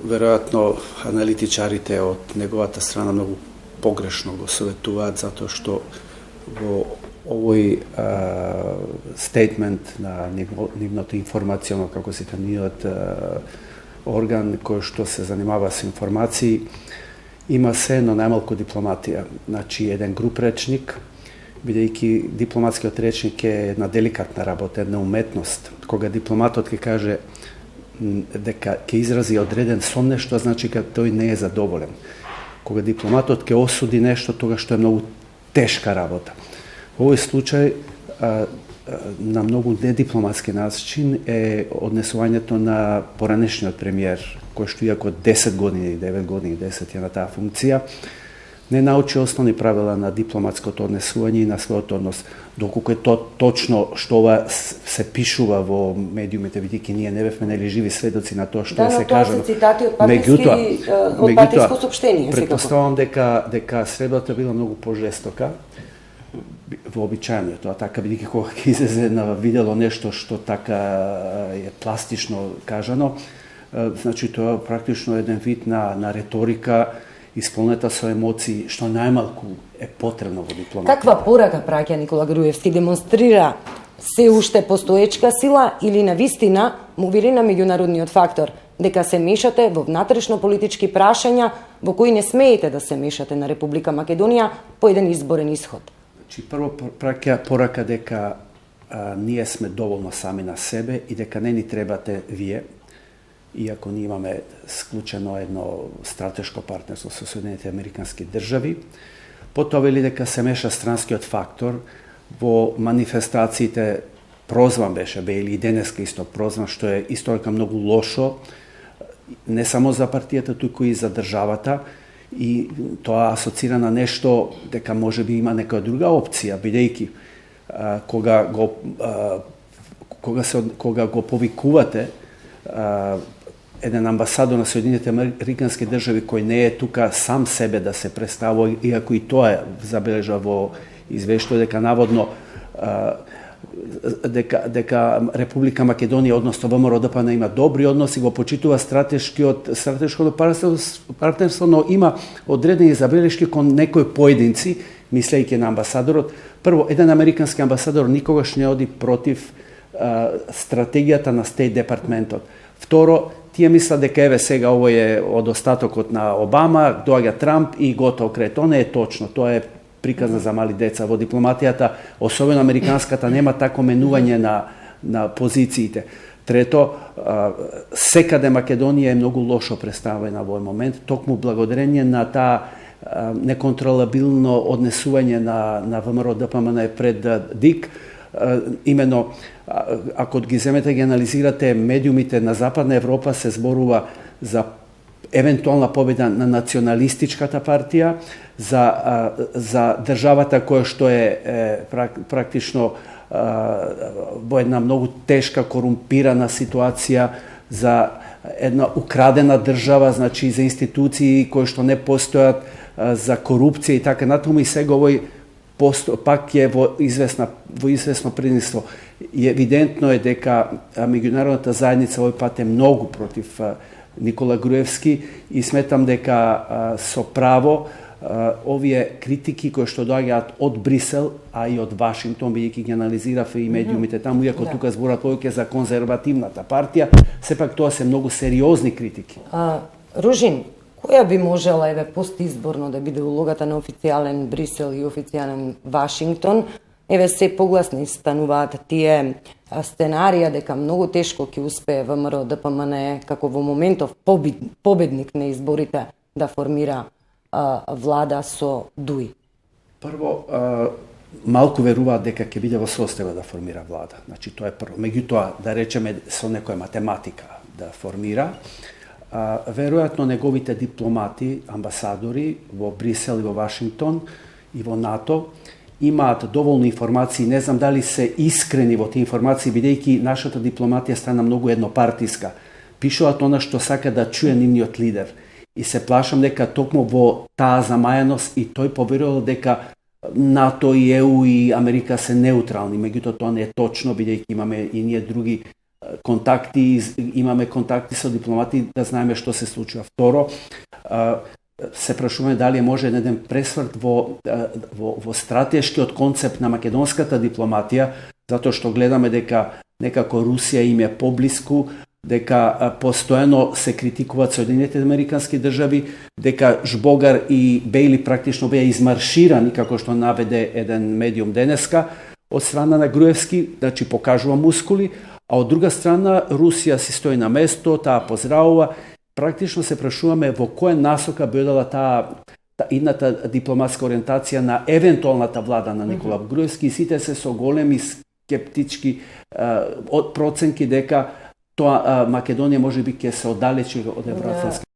веројатно аналитичарите од неговата страна многу погрешно го советуваат, затоа што во овој стейтмент на нивното информацијално, како се нивниот орган кој што се занимава со информации, има се едно најмалку дипломатија. Значи, еден груп речник, бидејќи дипломатскиот речник е една деликатна работа, една уметност. Кога дипломатот ќе каже дека ќе изрази одреден сон нешто, значи дека тој не е задоволен. Кога дипломатот ќе осуди нешто, тога што е многу тешка работа. Во овој случај, на многу недипломатски начин е однесувањето на поранешниот премиер, кој што иако 10 години, 9 години, 10 е на таа функција, не научи основни правила на дипломатското однесување и на својот однос. Доколку е точно што ова се пишува во медиумите, бидејќи ние не бевме нели живи сведоци на тоа што се кажа. Да, тоа се цитати од партиско сопштение. Претпоставувам дека средбата била многу пожестока, вообичаено е тоа така, бидејќи кога ќе излезе на видело нешто што така е пластично кажано, значи тоа практично еден вид на реторика исполнета со емоции, што најмалку е потребно во дипломатија. Каква порака праќа Никола Груевски? Демонстрира се уште постоечка сила или навистина му вели на меѓународниот фактор дека се мешате во внатрешно политички прашања во кои не смеете да се мешате на Република Македонија по еден изборен исход? Значи, прво праќа порака дека ние сме доволно сами на себе и дека не ни требате вие, иако ние имаме склучено едно стратешко партнерство со Соединените Американски држави. Потоа вели дека се меша странскиот фактор во манифестациите, прозван беше, или и денеска исто прозван, што е исто така многу лошо, не само за партијата, туку и за државата, и тоа асоцира на нешто дека може би има нека друга опција, бидејќи кога го повикувате еден амбасадор на Соединените Американски држави кој не е тука сам себе да се представува, иако и тоа забележа во извештај дека наводно дека Република Македонија, односно ВМРО-ДПМНЕ има добри односи, го почитува стратешкото партнерство, но има одредени забелешки кон некои поединци, мислејќи на амбасадорот. Прво, еден американски амбасадор никогаш не оди против стратегијата на Стейт департментот. Второ, тие мислат дека еве сега ово е од остатокот на Обама, доаѓа Трамп и готово крај. Тоа не е точно, тоа е приказна за мали деца. Во дипломатијата, особено американската, нема тако менување на позициите. Трето, секаде Македонија е многу лошо представена во овој момент, токму благодарение на таа неконтролабилно однесување на ВМРО-ДПМНЕ пред ДИК. Имено, ако ги земете, ги анализирате, медиумите на Западна Европа се зборува за евентуална победа на националистичката партија, за државата која што е практично во една многу тешка, корумпирана ситуација, за една украдена држава, значи за институции кои што не постојат, за корупција и така натаму, и сега овој пак е во известно предимство. И евидентно е дека меѓународната заедница овој пат е многу против Никола Груевски и сметам дека со право овие критики кои што доаѓаат од Брисел, а и од Вашингтон, бидејќи ги анализиравме и медиумите таму, иако тука зборат повеќе за конзервативната партија, сепак тоа се многу сериозни критики. Ружин, која би можела постизборно да биде улогата на официјален Брисел и официјален Вашингтон? Се погласни стануваат тие сценарија дека многу тешко ќе успее ВМРО-ДПМНЕ како во моментов победник на изборите да формира влада со ДУИ. Прво, малку веруваат дека ќе биде во состојба да формира влада. Значи, тоа е прво. Меѓутоа, да речеме со некоја математика да формира, веројатно неговите дипломати, амбасадори во Брисел и во Вашингтон и во НАТО имаат доволно информации, не знам дали се искрени во тие информации, бидејќи нашата дипломатија стана многу еднопартиска. Пишуваат она што сака да чуе нивниот лидер. И се плашам дека токму во таа замајаност и тој поверувал дека НАТО и ЕУ и Америка се неутрални. Меѓутоа тоа не е точно, бидејќи имаме и ние други контакти, имаме контакти со дипломати да знаеме што се случува. Второ, се прашуваме дали може еден пресврт во стратешкиот концепт на македонската дипломатија, затоа што гледаме дека некако Русија им е поблиску, дека постојано се критикуваат Соединетите американски држави, дека Жбогар и Бејли практично беа измарширани, како што наведе еден медиум денеска, од страна на Груевски, значи покажува мускули, а од друга страна Русија си стои на место, таа поздравува. Практично се прашуваме во која насока би одела таа идната дипломатска ориентација на евентуалната влада на Никола Груевски, и сите се со големи скептички проценки дека тоа Македонија може би ќе се оддалечи од евроатлантски